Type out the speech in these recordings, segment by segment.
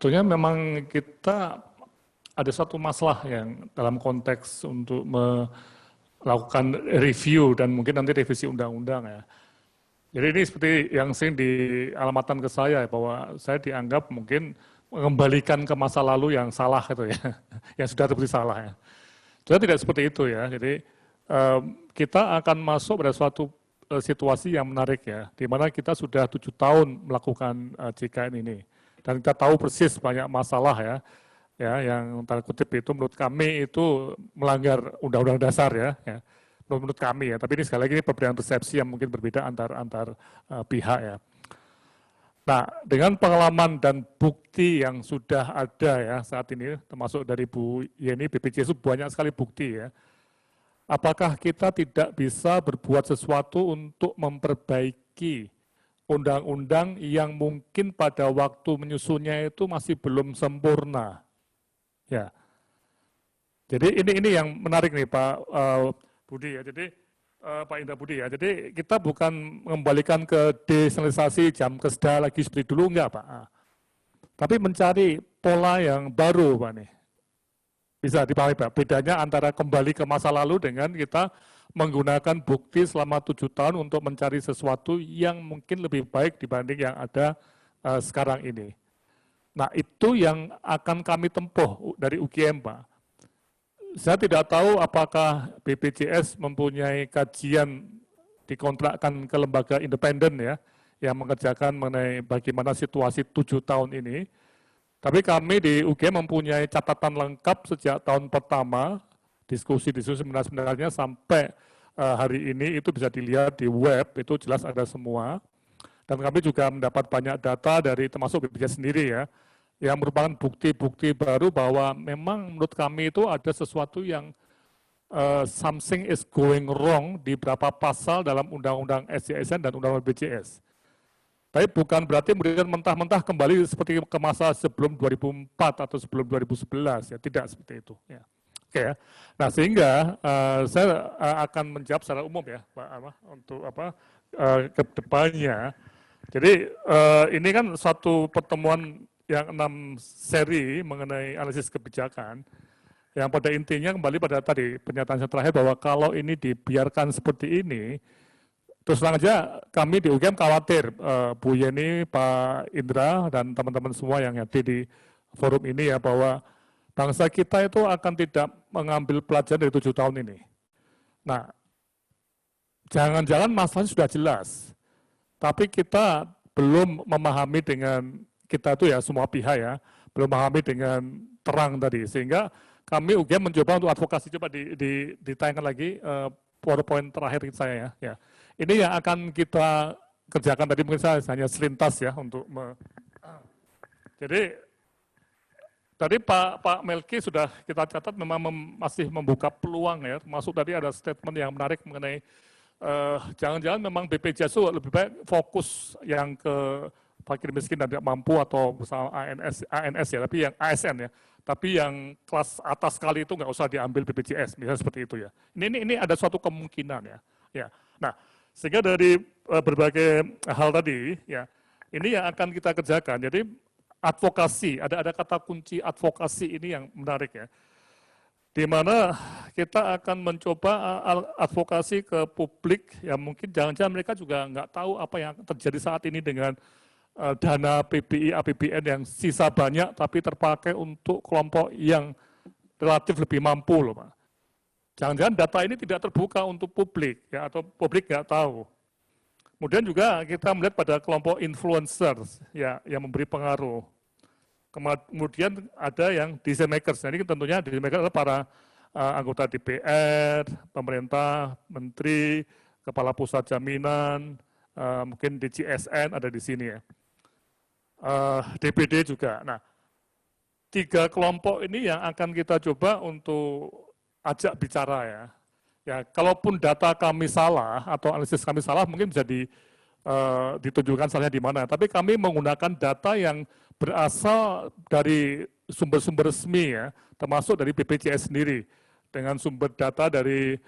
sebetulnya memang kita ada satu masalah yang dalam konteks untuk melakukan review dan mungkin nanti revisi undang-undang ya. Jadi ini seperti yang sering dialamatkan ke saya bahwa saya dianggap mungkin mengembalikan ke masa lalu yang salah gitu ya, yang sudah terbukti salah ya. Jadi tidak seperti itu ya. Jadi kita akan masuk pada suatu situasi yang menarik ya, di mana kita sudah 7 tahun melakukan JKN ini dan kita tahu persis banyak masalah ya, yang tanda kutip itu menurut kami itu melanggar undang-undang dasar ya. Menurut kami ya, tapi ini sekali lagi ini perbedaan persepsi yang mungkin berbeda antar pihak ya. Nah, dengan pengalaman dan bukti yang sudah ada ya saat ini, termasuk dari Bu Yeni, BPJS itu banyak sekali bukti ya. Apakah kita tidak bisa berbuat sesuatu untuk memperbaiki undang-undang yang mungkin pada waktu menyusunnya itu masih belum sempurna? Ya. Jadi ini yang menarik nih Pak Budi ya. Jadi Pak Indra Budi ya. Jadi kita bukan mengembalikan ke desentralisasi jam keseda lagi seperti dulu enggak Pak. Tapi mencari pola yang baru Pak nih. Bisa dipahami Pak, bedanya antara kembali ke masa lalu dengan kita menggunakan bukti selama 7 tahun untuk mencari sesuatu yang mungkin lebih baik dibanding yang ada sekarang ini. Nah itu yang akan kami tempuh dari UGM Pak. Saya tidak tahu apakah BPJS mempunyai kajian dikontrakkan ke lembaga independen ya, yang mengerjakan mengenai bagaimana situasi 7 tahun ini. Tapi kami di UGM mempunyai catatan lengkap sejak tahun pertama, diskusi-diskusi sebenarnya sampai hari ini itu bisa dilihat di web, itu jelas ada semua. Dan kami juga mendapat banyak data dari termasuk BPJS sendiri ya, yang merupakan bukti-bukti baru bahwa memang menurut kami itu ada sesuatu yang something is going wrong di beberapa pasal dalam Undang-Undang SJSN dan Undang-Undang BPJS. Tapi bukan berarti kemudian mentah-mentah kembali seperti ke masa sebelum 2004 atau sebelum 2011 ya, tidak seperti itu ya. Oke ya. Nah sehingga saya akan menjawab secara umum ya Pak untuk ke depannya. Jadi ini kan suatu pertemuan yang 6 seri mengenai analisis kebijakan, yang pada intinya kembali pada tadi pernyataan saya terakhir bahwa kalau ini dibiarkan seperti ini, terus terang aja kami di UGM khawatir Bu Yeni, Pak Indra, dan teman-teman semua yang hadir di forum ini ya, bahwa bangsa kita itu akan tidak mengambil pelajaran dari 7 tahun ini. Nah, jangan-jangan masalahnya sudah jelas, tapi kita belum memahami dengan kita itu ya semua pihak ya, belum memahami dengan terang tadi, sehingga kami UGM mencoba untuk advokasi, coba ditayangkan lagi PowerPoint terakhir saya ya. Ini yang akan kita kerjakan tadi, mungkin saya hanya selintas ya untuk jadi tadi Pak Melki sudah kita catat memang masih membuka peluang ya, termasuk tadi ada statement yang menarik mengenai jangan-jangan memang BPJS itu lebih baik fokus yang ke fakir miskin dan tidak mampu atau bersama ANS ya, tapi yang ASN ya, tapi yang kelas atas sekali itu nggak usah diambil BPJS, misalnya seperti itu ya. Ini ada suatu kemungkinan ya. Nah, sehingga dari berbagai hal tadi ya, ini yang akan kita kerjakan. Jadi advokasi, ada kata kunci advokasi ini yang menarik ya, di mana kita akan mencoba advokasi ke publik yang mungkin jangan-jangan mereka juga nggak tahu apa yang terjadi saat ini dengan dana PBI, APBN yang sisa banyak tapi terpakai untuk kelompok yang relatif lebih mampu loh Pak. Jangan-jangan data ini tidak terbuka untuk publik ya, atau publik nggak tahu. Kemudian juga kita melihat pada kelompok influencers ya, yang memberi pengaruh. Kemudian ada yang decision makers. Nah, ini tentunya decision makers adalah para anggota DPR, pemerintah, menteri, kepala pusat jaminan, mungkin DJSN ada di sini ya. DPD juga. Nah, 3 kelompok ini yang akan kita coba untuk ajak bicara ya. Ya, kalaupun data kami salah atau analisis kami salah, mungkin bisa ditunjukkan salahnya di mana. Tapi kami menggunakan data yang berasal dari sumber-sumber resmi ya, termasuk dari BPJS sendiri, dengan sumber data dari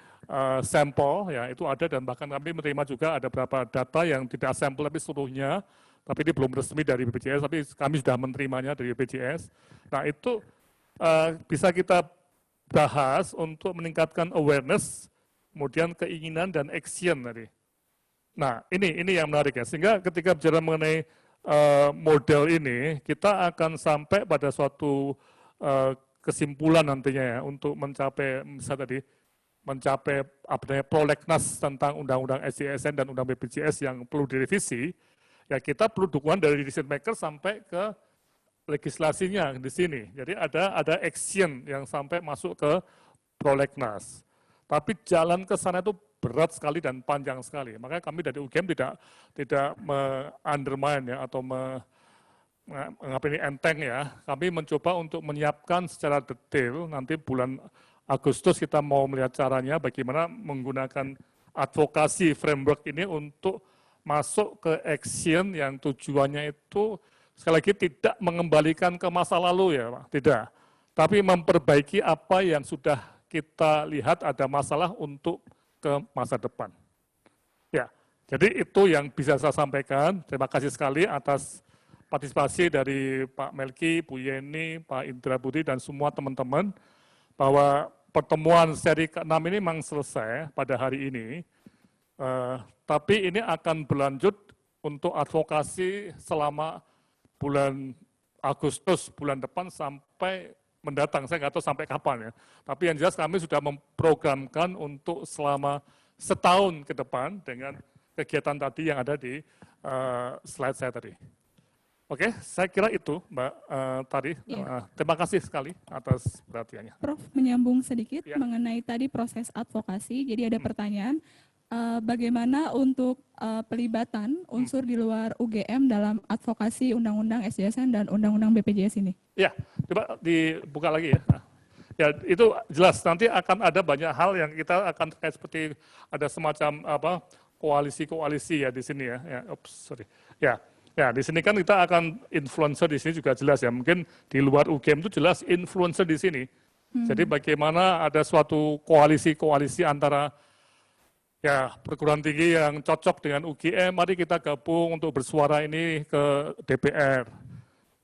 sampel ya, itu ada, dan bahkan kami menerima juga ada beberapa data yang tidak sampel tapi seluruhnya tapi ini belum resmi dari BPJS, tapi kami sudah menerimanya dari BPJS. Nah itu bisa kita bahas untuk meningkatkan awareness, kemudian keinginan dan action tadi. Nah ini yang menarik ya, sehingga ketika bicara mengenai model ini, kita akan sampai pada suatu kesimpulan nantinya ya, untuk mencapai, misalnya tadi, mencapai prolegnas tentang Undang-Undang SDSN dan Undang BPJS yang perlu direvisi, ya kita perlu dukungan dari decision maker sampai ke legislasinya di sini. Jadi ada action yang sampai masuk ke prolegnas. Tapi jalan ke sana itu berat sekali dan panjang sekali. Makanya kami dari UGM tidak undermine ya, atau menganggap ini enteng ya. Kami mencoba untuk menyiapkan secara detail nanti bulan Agustus kita mau melihat caranya bagaimana menggunakan advokasi framework ini untuk masuk ke action yang tujuannya itu sekali lagi tidak mengembalikan ke masa lalu ya Pak, tidak. Tapi memperbaiki apa yang sudah kita lihat ada masalah untuk ke masa depan. Ya, jadi itu yang bisa saya sampaikan. Terima kasih sekali atas partisipasi dari Pak Melki, Bu Yeni, Pak Indra Budi dan semua teman-teman, bahwa pertemuan seri ke-6 ini memang selesai pada hari ini, tapi ini akan berlanjut untuk advokasi selama bulan Agustus, bulan depan sampai mendatang, saya nggak tahu sampai kapan ya. Tapi yang jelas kami sudah memprogramkan untuk selama setahun ke depan dengan kegiatan tadi yang ada di slide saya tadi. Oke, saya kira itu Mbak tadi. Ya. Terima kasih sekali atas perhatiannya. Prof, menyambung sedikit ya, mengenai tadi proses advokasi. Jadi ada pertanyaan, bagaimana untuk pelibatan unsur di luar UGM dalam advokasi Undang-Undang SDSN dan Undang-Undang BPJS ini? Ya, coba dibuka lagi ya. Ya, itu jelas nanti akan ada banyak hal yang kita akan terkait seperti ada semacam koalisi-koalisi ya di sini ya. Ya, di sini kan kita akan influencer di sini juga jelas ya. Mungkin di luar UGM itu jelas influencer di sini. Jadi bagaimana ada suatu koalisi-koalisi antara ya perguruan tinggi yang cocok dengan UGM, mari kita gabung untuk bersuara ini ke DPR.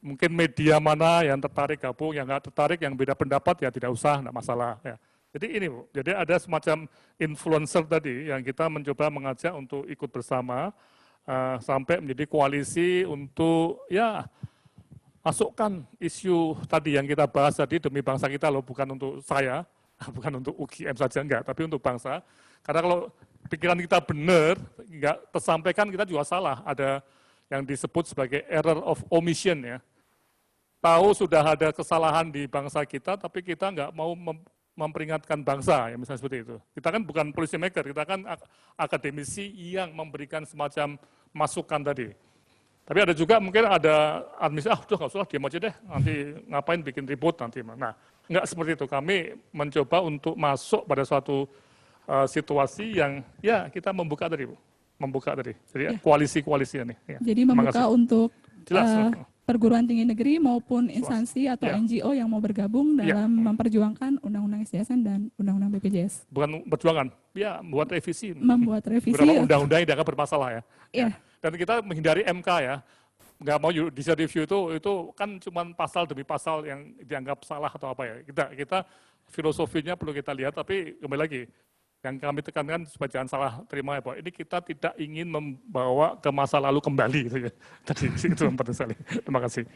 Mungkin media mana yang tertarik gabung, yang nggak tertarik, yang beda pendapat ya tidak usah, nggak masalah. Ya. Jadi ini Bu, jadi ada semacam influencer tadi yang kita mencoba mengajak untuk ikut bersama, sampai menjadi koalisi untuk ya masukkan isu tadi yang kita bahas tadi demi bangsa kita loh, bukan untuk saya, bukan untuk UGM saja enggak, tapi untuk bangsa. Karena kalau pikiran kita benar, enggak tersampaikan kita juga salah. Ada yang disebut sebagai error of omission ya. Tahu sudah ada kesalahan di bangsa kita, tapi kita enggak mau memperingatkan bangsa, ya misalnya seperti itu. Kita kan bukan policy maker, kita kan akademisi yang memberikan semacam masukan tadi. Tapi ada juga mungkin ada administrasi, udah nggak usah, diam aja deh, nanti ngapain bikin ribut nanti. Nah, nggak seperti itu. Kami mencoba untuk masuk pada suatu situasi yang ya kita membuka tadi, Bu. Membuka tadi. Jadi koalisi-koalisi ini. Ya. Jadi membuka untuk perguruan tinggi negeri maupun instansi atau NGO yang mau bergabung dalam memperjuangkan Undang-Undang SDSN dan Undang-Undang BPJS. Bukan perjuangan, ya membuat revisi. Membuat revisi. Beberapa undang-undang yang dianggap bermasalah ya. Iya. Dan kita menghindari MK ya. Nggak mau judicial review itu kan cuma pasal demi pasal yang dianggap salah atau apa ya. Kita filosofinya perlu kita lihat, tapi kembali lagi, yang kami tekankan supaya jangan salah terima ya Pak, ini kita tidak ingin membawa ke masa lalu kembali gitu ya. Tadi itu penting sekali. Terima kasih.